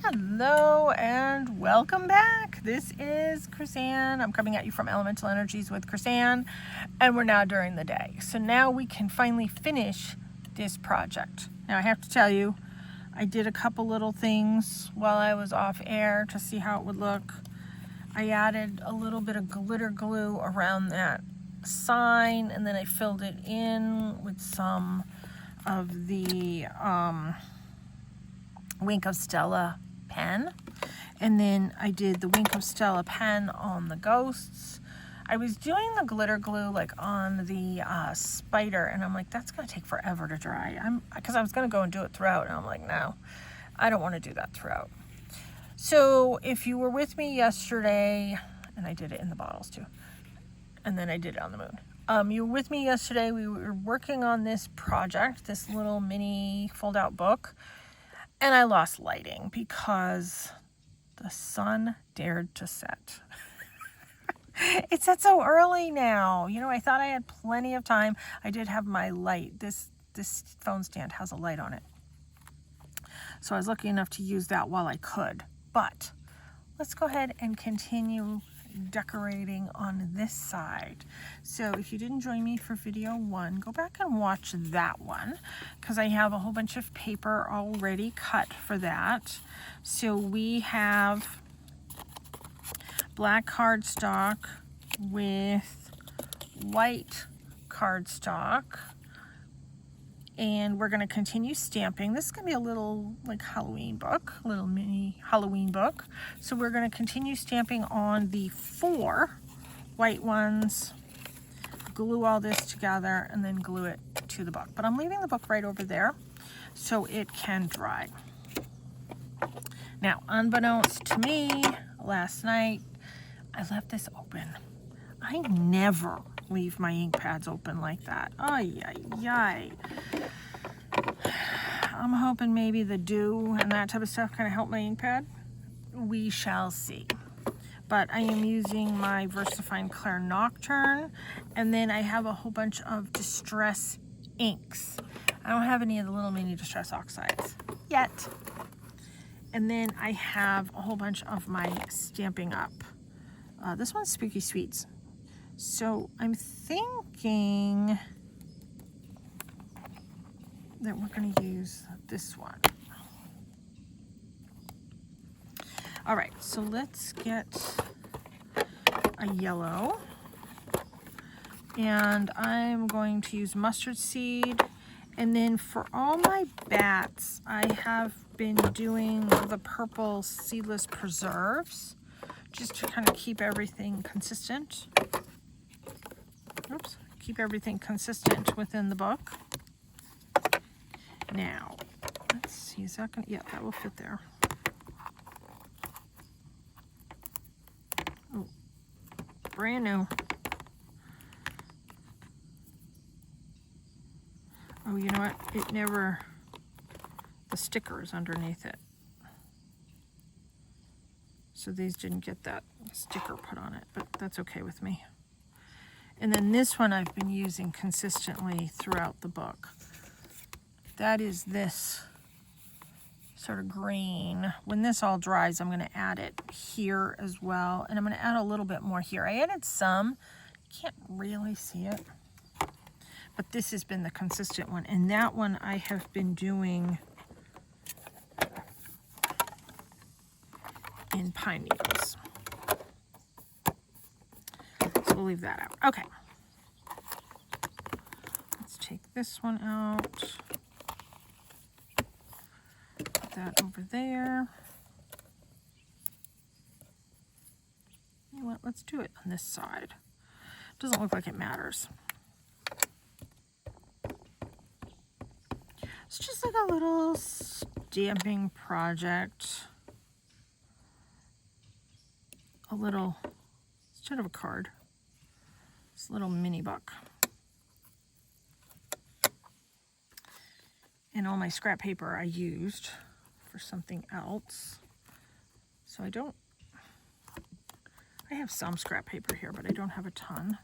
Hello and welcome back. This is Chrisanne. I'm coming at you from Elemental Energies with Chrisanne, and we're now during the day. So now we can finally finish this project. Now I have to tell you, I did a couple little things while I was off air to see how it would look. I added a little bit of glitter glue around that sign, and then I filled it in with some of the Wink of Stella pen, and then I did the Wink of Stella pen on the ghosts. I was doing the glitter glue like on the spider, and I'm like, that's gonna take forever to dry. Because I was gonna go and do it throughout, and I'm like, no, I don't want to do that throughout. So if you were with me yesterday, and I did it in the bottles too, and then I did it on the moon. You were with me yesterday. We were working on this project, this little mini fold-out book. And I lost lighting because the sun dared to set. It set so early now. You know, I thought I had plenty of time. I did have my light. This phone stand has a light on it. So I was lucky enough to use that while I could. But let's go ahead and continue decorating on this side. So if you didn't join me for video 1, go back and watch that one, because I have a whole bunch of paper already cut for that. So we have black cardstock with white cardstock, and we're going to continue stamping. This is going to be a little like Halloween book, a little mini Halloween book. So we're going to continue stamping on the 4 white ones, glue all this together, and then glue it to the book. But I'm leaving the book right over there so it can dry. Now, unbeknownst to me, last night, I left this open. I never leave my ink pads open like that. Ay, ay, ay. I'm hoping maybe the dew and that type of stuff kind of help my ink pad. We shall see. But I am using my VersaFine Claire Nocturne, and then I have a whole bunch of Distress inks. I don't have any of the little mini Distress oxides yet. And then I have a whole bunch of my Stampin' Up. This one's Spooky Sweets. So I'm thinking that we're going to use this one. All right, so let's get a yellow, and I'm going to use mustard seed. And then for all my bats, I have been doing the purple seedless preserves just to kind of keep everything consistent. Oops, keep everything consistent within the book. Now, let's see, is that gonna, yeah, that will fit there. Oh, brand new. Oh, you know what? It never, the sticker is underneath it. So these didn't get that sticker put on it, but that's okay with me. And then this one I've been using consistently throughout the book. That is this sort of green. When this all dries, I'm going to add it here as well. And I'm going to add a little bit more here. I added some. You can't really see it. But this has been the consistent one. And that one I have been doing in pine needles. So we'll leave that out. Okay. Let's take this one out. Put that over there. You know what? Let's do it on this side. Doesn't look like it matters. It's just like a little stamping project. A little, instead of a card, this little mini book. And all my scrap paper I used for something else. So I have some scrap paper here, but I don't have a ton.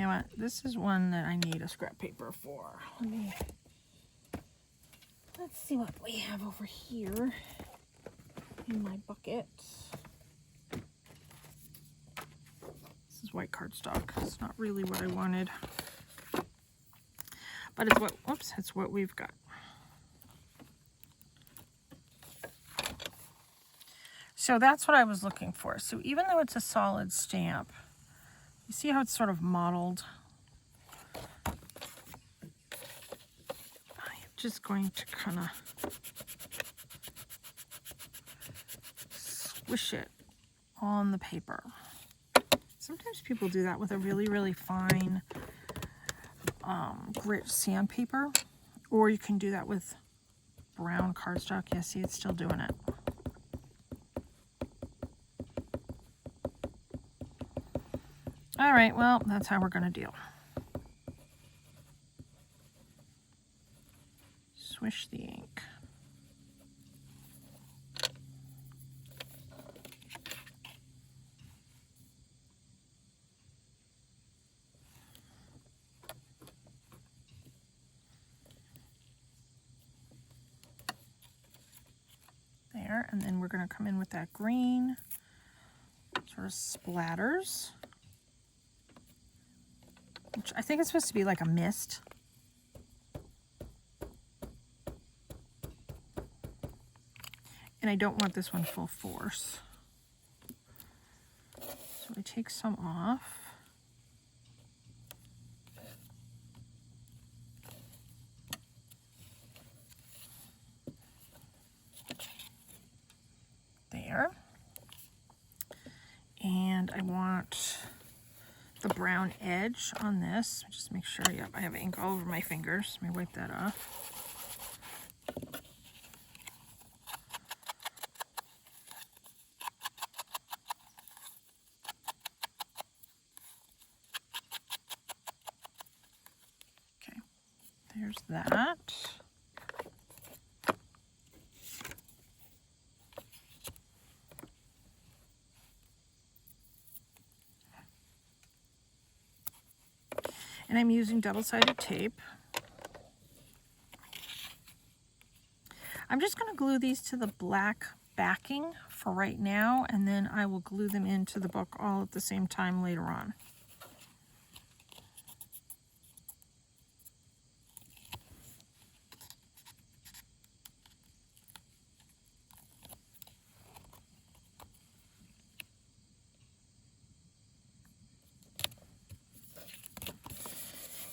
know what? This is one that I need a scrap paper for. Let's see what we have over here in my bucket. This is white cardstock. It's not really what I wanted, but it's what, whoops, it's what we've got. So that's what I was looking for. So even though it's a solid stamp, you see how it's sort of mottled? I'm just going to kind of squish it on the paper. Sometimes people do that with a really, really fine grit sandpaper, or you can do that with brown cardstock. Yeah, see, it's still doing it. All right, well, that's how we're going to deal. Swish the ink. There, and then we're going to come in with that green, sort of splatters, which I think it's supposed to be like a mist. And I don't want this one full force. So I take some off. There. And I want the brown edge on this. Just make sure, yep, I have ink all over my fingers. Let me wipe that off. Okay, there's that. And I'm using double-sided tape. I'm just going to glue these to the black backing for right now, and then I will glue them into the book all at the same time later on.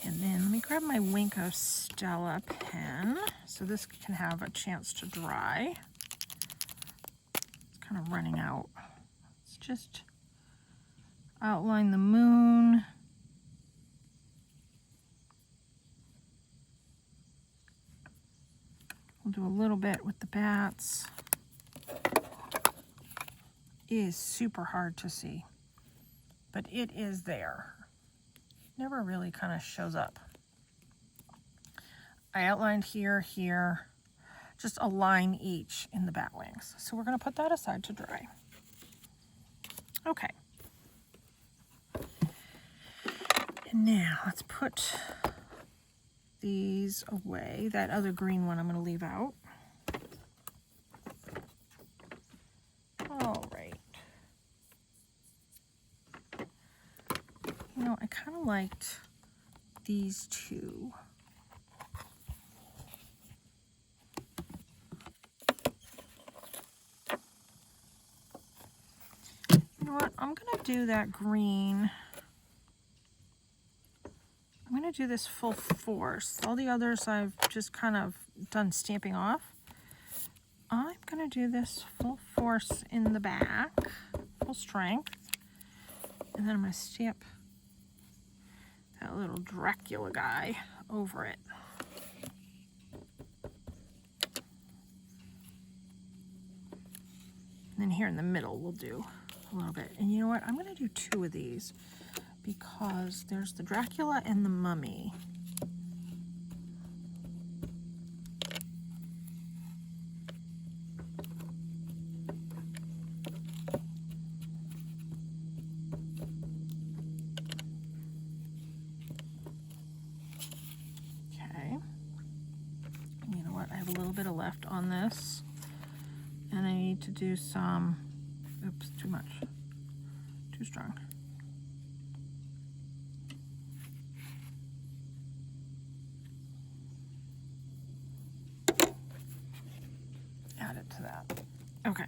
And then let me grab my Wink of Stella pen so this can have a chance to dry. It's kind of running out. Let's just outline the moon. We'll do a little bit with the bats. It is super hard to see, but it is there. Never really kind of shows up. I outlined here, here, just a line each in the bat wings. So we're going to put that aside to dry. Okay. And now let's put these away. That other green one I'm going to leave out. All right. You know, I kind of liked these two. You know what? I'm going to do that green. I'm going to do this full force. All the others I've just kind of done stamping off. I'm going to do this full force in the back, full strength. And then I'm going to stamp that little Dracula guy over it. And then here in the middle we'll do a little bit. And you know what? I'm going to do two of these because there's the Dracula and the Mummy. left on this. And I need to do some, oops, too much, too strong. Add it to that. Okay.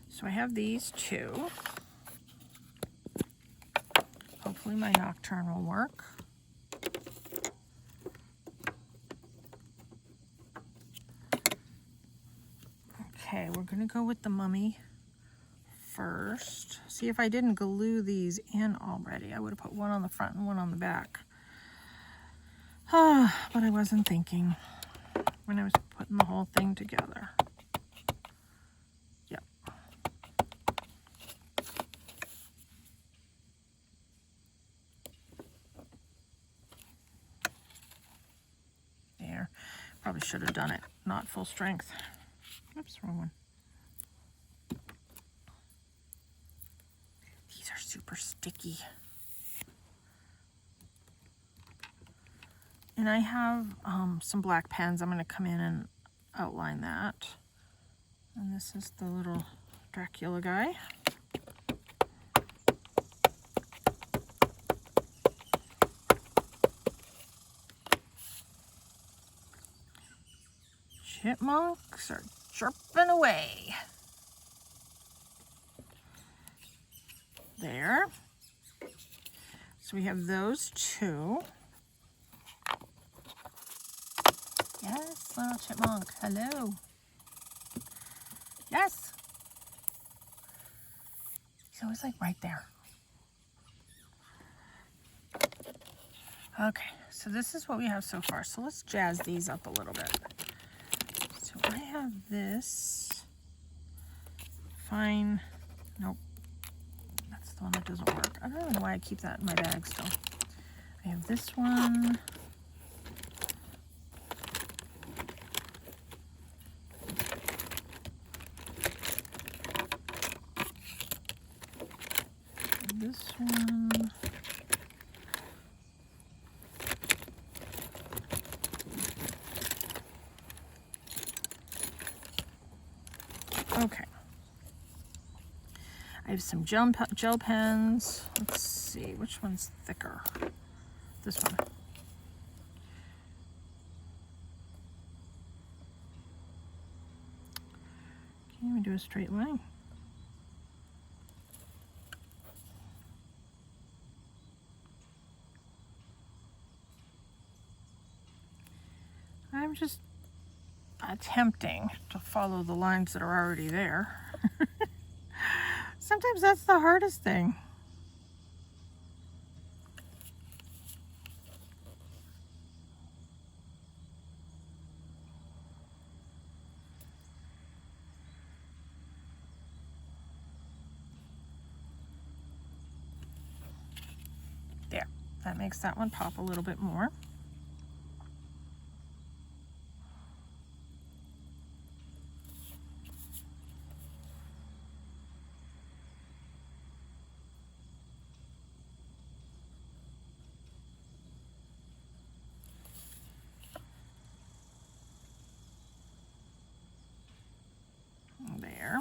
So I have these two. Hopefully my nocturne will work. Okay, we're gonna go with the mummy first. See, if I didn't glue these in already, I would have put one on the front and one on the back. But I wasn't thinking when I was putting the whole thing together. Yep. There. Probably should have done it, not full strength. Oops, wrong one. These are super sticky. And I have some black pens. I'm going to come in and outline that. And this is the little Dracula guy. Chipmunks are chirping away. There. So we have those two. Yes, little chipmunk. Hello. Yes. He's always like right there. Okay, so this is what we have so far. So let's jazz these up a little bit. So I have this fine, nope, that's the one that doesn't work. I don't know why I keep that in my bag still. I have this one. This one. Okay. I have some gel pens. Let's see, which one's thicker? This one. Can't even do a straight line. I'm just attempting to follow the lines that are already there. Sometimes that's the hardest thing. There, that makes that one pop a little bit more. There.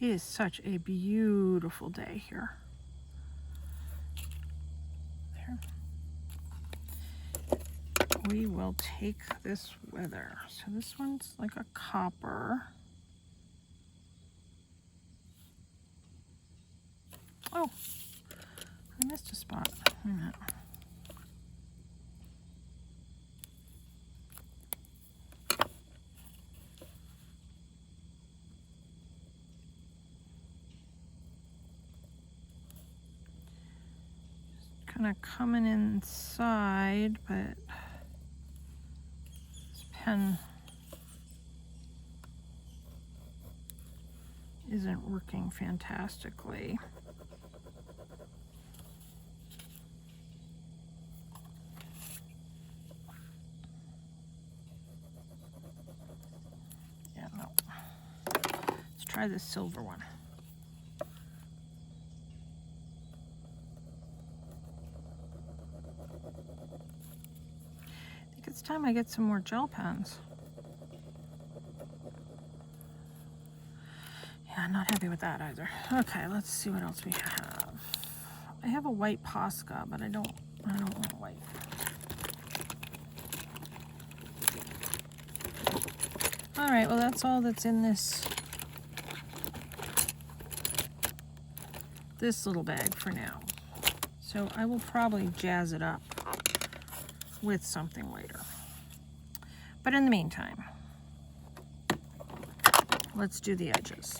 It is such a beautiful day here. There. We will take this weather. So this one's like a copper. Oh, I missed a spot. Wait a minute. Kind of coming inside, but this pen isn't working fantastically. Yeah, no. Let's try this silver one. It's time I get some more gel pens. Yeah, I'm not happy with that either. Okay, let's see what else we have. I have a white Posca, but I don't want white. All right, well, that's all that's in this little bag for now. So I will probably jazz it up with something later. But in the meantime, let's do the edges.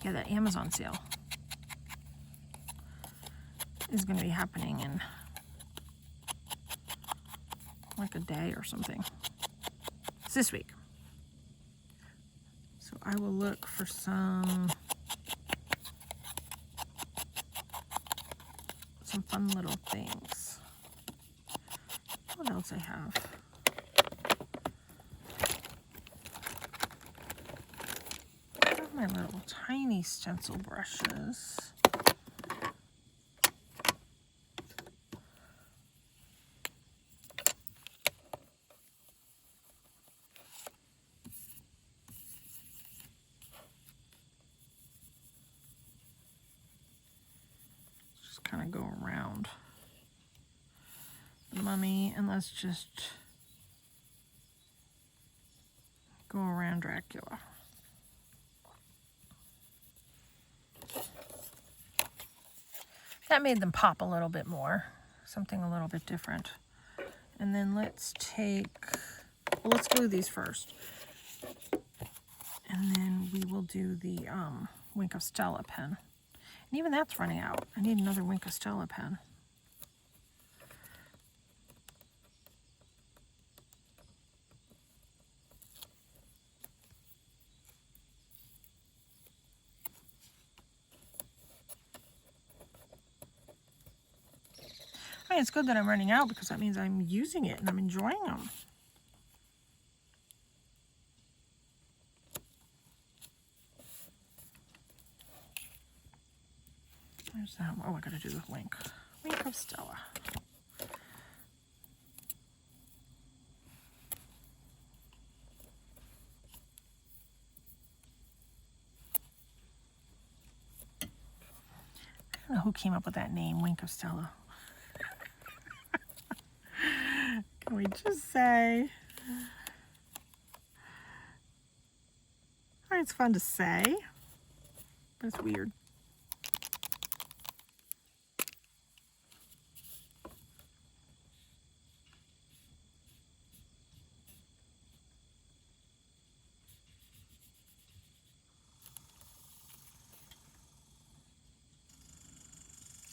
Yeah, that Amazon sale is going to be happening in like a day or something. It's this week. So I will look for some fun little things. What else I have? I have my little tiny stencil brushes. Kind of go around the mummy, and let's just go around Dracula. That made them pop a little bit more, something a little bit different. And then let's glue these first, and then we will do the Wink of Stella pen. And even that's running out. I need another Wink of Stella pen. I mean, it's good that I'm running out because that means I'm using it and I'm enjoying them. There's that. Oh, I gotta do the Wink of Stella. I don't know who came up with that name, Wink of Stella. Can we just say? It's fun to say, but it's weird.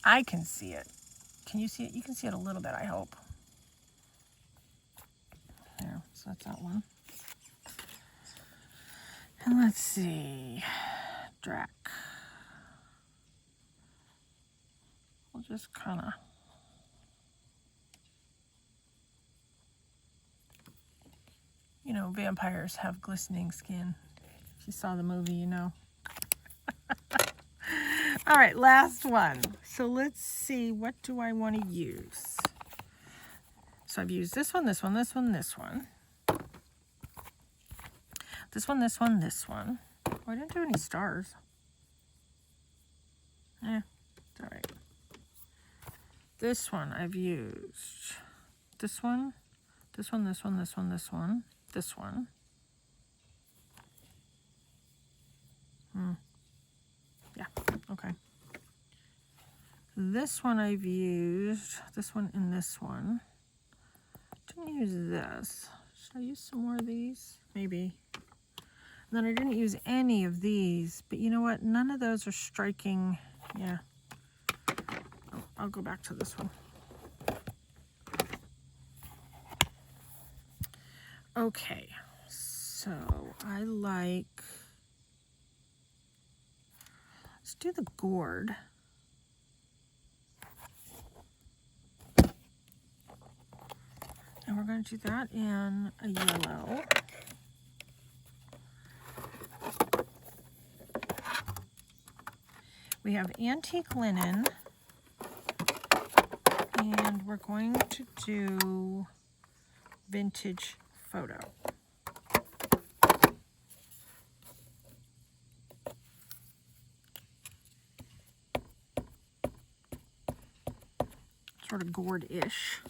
I can see it. Can you see it? You can see it a little bit, I hope. There, so that's that one. And let's see, Drac. We'll just kind of, you know, vampires have glistening skin. If you saw the movie, you know. All right, last one. So let's see, what do I want to use? So I've used this one, this one, this one, this one. This one, this one, this one. Oh, I didn't do any stars. It's all right. This one I've used. This one, this one, this one, this one, this one, this one. Yeah, okay. This one I've used, this one and this one. Didn't use this. Should I use some more of these? Maybe. And then I didn't use any of these, but you know what? None of those are striking. Yeah. Oh, I'll go back to this one. Okay, so I like, let's do the gourd. And we're going to do that in a yellow. We have antique linen And we're going to do vintage photo. Sort of gourd-ish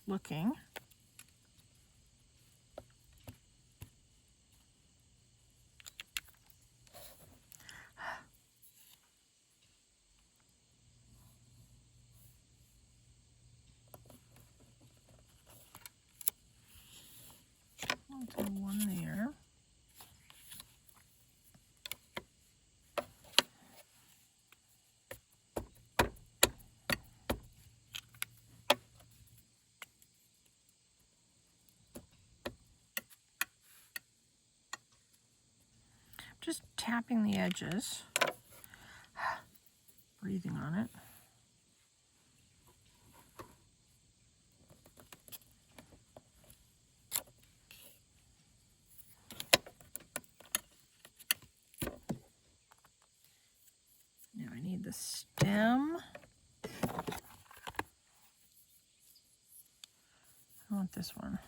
looking. I'll do one there. Just tapping the edges, breathing on it. Now I need the stem. I want this one.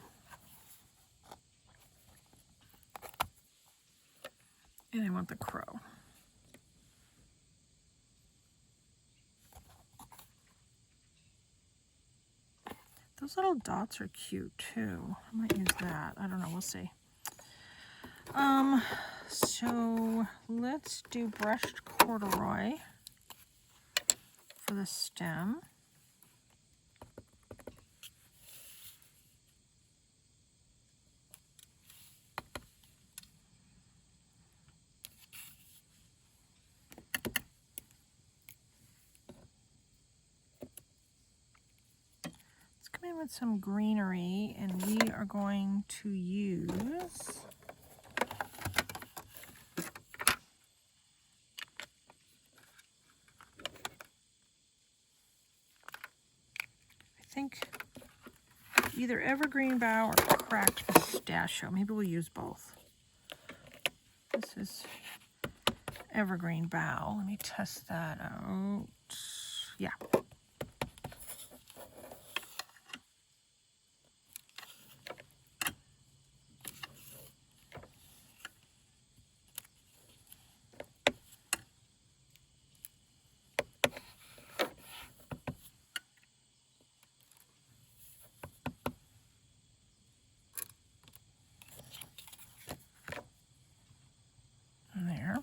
And I want the crow. Those little dots are cute too. I might use that. I don't know, we'll see. So let's do brushed corduroy for the stem. Let's come in with some greenery, and we are going to use I think either evergreen bough or cracked pistachio. Maybe we'll use both. This is evergreen bough. Let me test that out. Yeah. There.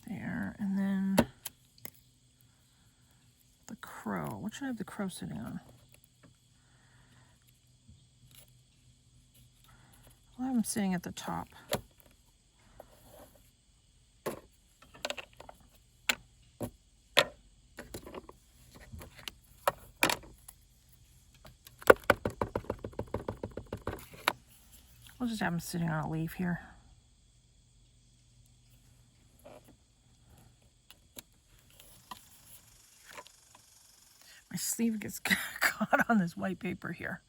There, and then the crow. What should I have the crow sitting on? I'll have him sitting at the top. We'll just have him sitting on a leaf here. My sleeve gets caught on this white paper here.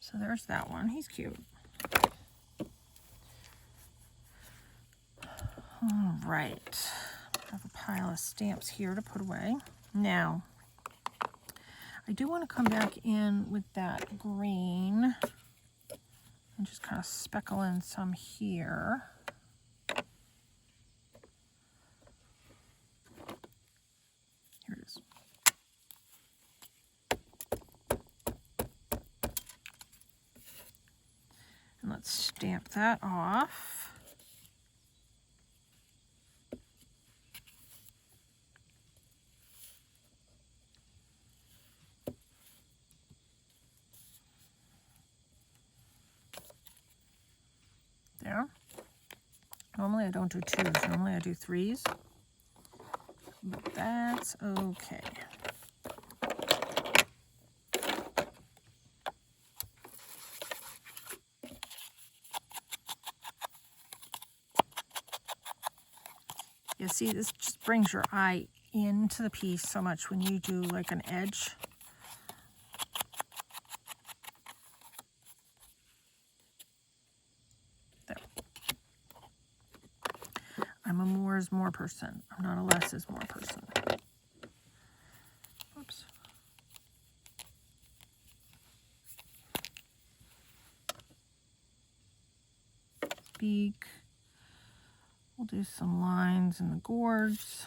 So there's that one. He's cute. All right. I have a pile of stamps here to put away. Now, I do want to come back in with that green and just kind of speckle in some here. Here it is. And let's stamp that off. There. Normally I don't do 2s, normally I do 3s, but that's okay. Yeah, see, this just brings your eye into the piece so much when you do like an edge. There. I'm a more is more person. I'm not a less is more person. Oops. Beak. We'll do some lines in the gourds.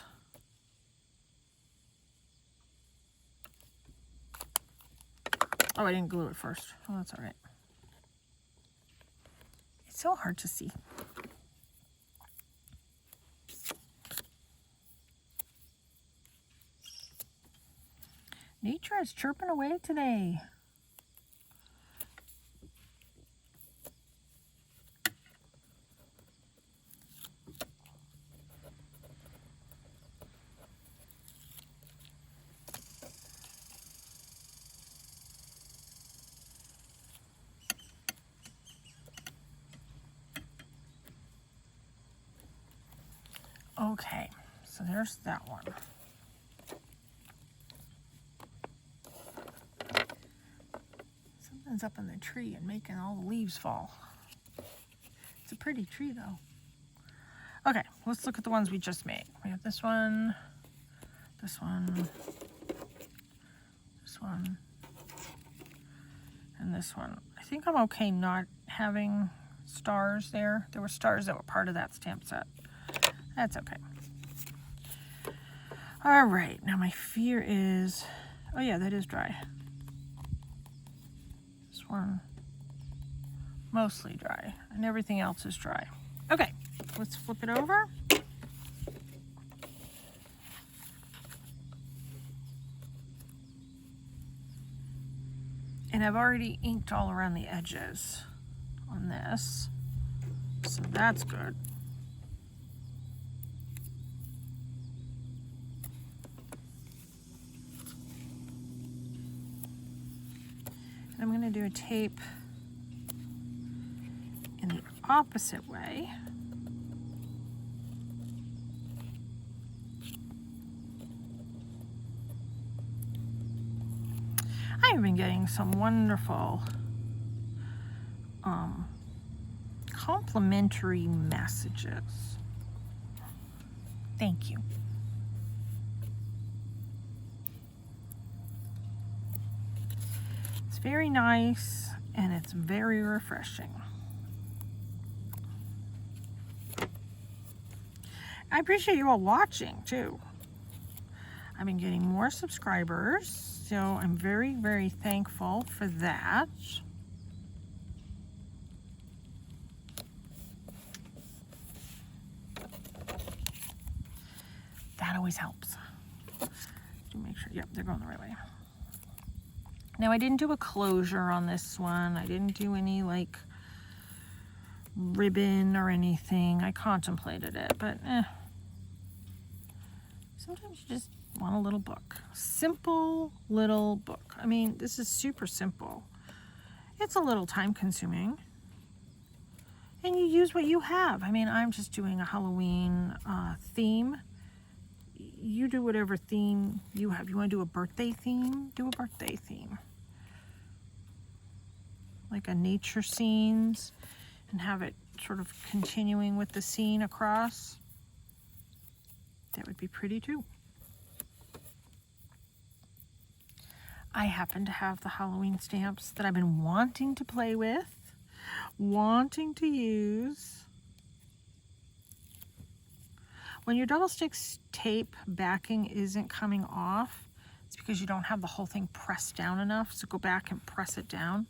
Oh, I didn't glue it first. Oh, that's all right. It's so hard to see. Nature is chirping away today. Okay, so there's that one. Something's up in the tree and making all the leaves fall. It's a pretty tree though. Okay, let's look at the ones we just made. We have this one, this one, this one, and this one. I think I'm okay not having stars there. There were stars that were part of that stamp set. That's okay. All right, now my fear is, oh yeah, that is dry. This one, mostly dry, and everything else is dry. Okay, let's flip it over. And I've already inked all around the edges on this, so that's good. I'm going to do a tape in the opposite way. I've been getting some wonderful complimentary messages. Thank you. It's very nice and it's very refreshing. I appreciate you all watching too. I've been getting more subscribers, so I'm very, very thankful for that. That always helps. To make sure, yep, they're going the right way. Now I didn't do a closure on this one. I didn't do any like ribbon or anything. I contemplated it, but sometimes you just want a little book. Simple little book. I mean, this is super simple. It's a little time consuming. And you use what you have. I mean, I'm just doing a Halloween theme. You do whatever theme you have. You want to do a birthday theme? Do a birthday theme. Like a nature scenes and have it sort of continuing with the scene across. That would be pretty too. I happen to have the Halloween stamps that I've been wanting to play with, wanting to use. When your double stick tape backing isn't coming off, it's because you don't have the whole thing pressed down enough. So go back and press it down,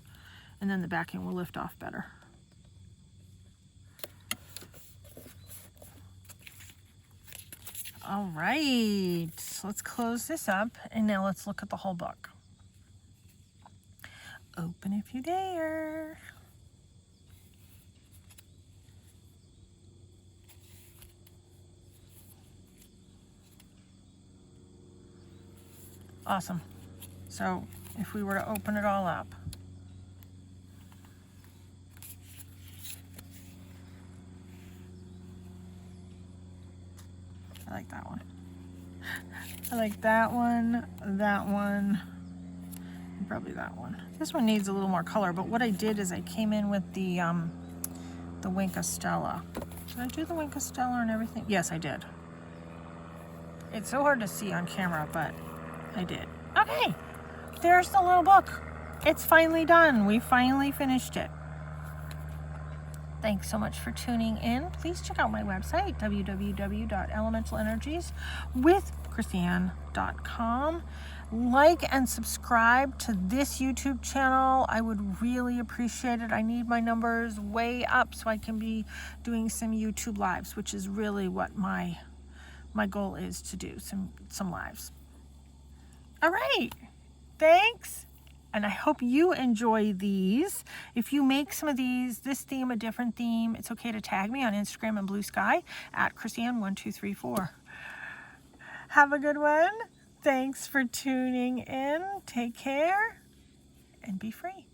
and then the backing will lift off better. All right, let's close this up, and now let's look at the whole book. Open if you dare. Awesome. So if we were to open it all up, I like that one. I like that one, and probably that one. This one needs a little more color, but what I did is I came in with the Wink of Stella. Did I do the Wink of Stella and everything? Yes, I did. It's so hard to see on camera, but I did. Okay, there's the little book. It's finally done. We finally finished it. Thanks so much for tuning in. Please check out my website, www.elementalenерgieswithchristiane.com. Like and subscribe to this YouTube channel. I would really appreciate it. I need my numbers way up so I can be doing some YouTube lives, which is really what my goal is to do, some lives. All right, thanks. And I hope you enjoy these. If you make some of these, this theme, a different theme, it's okay to tag me on Instagram and Blue Sky at Christiane1234. Have a good one. Thanks for tuning in. Take care and be free.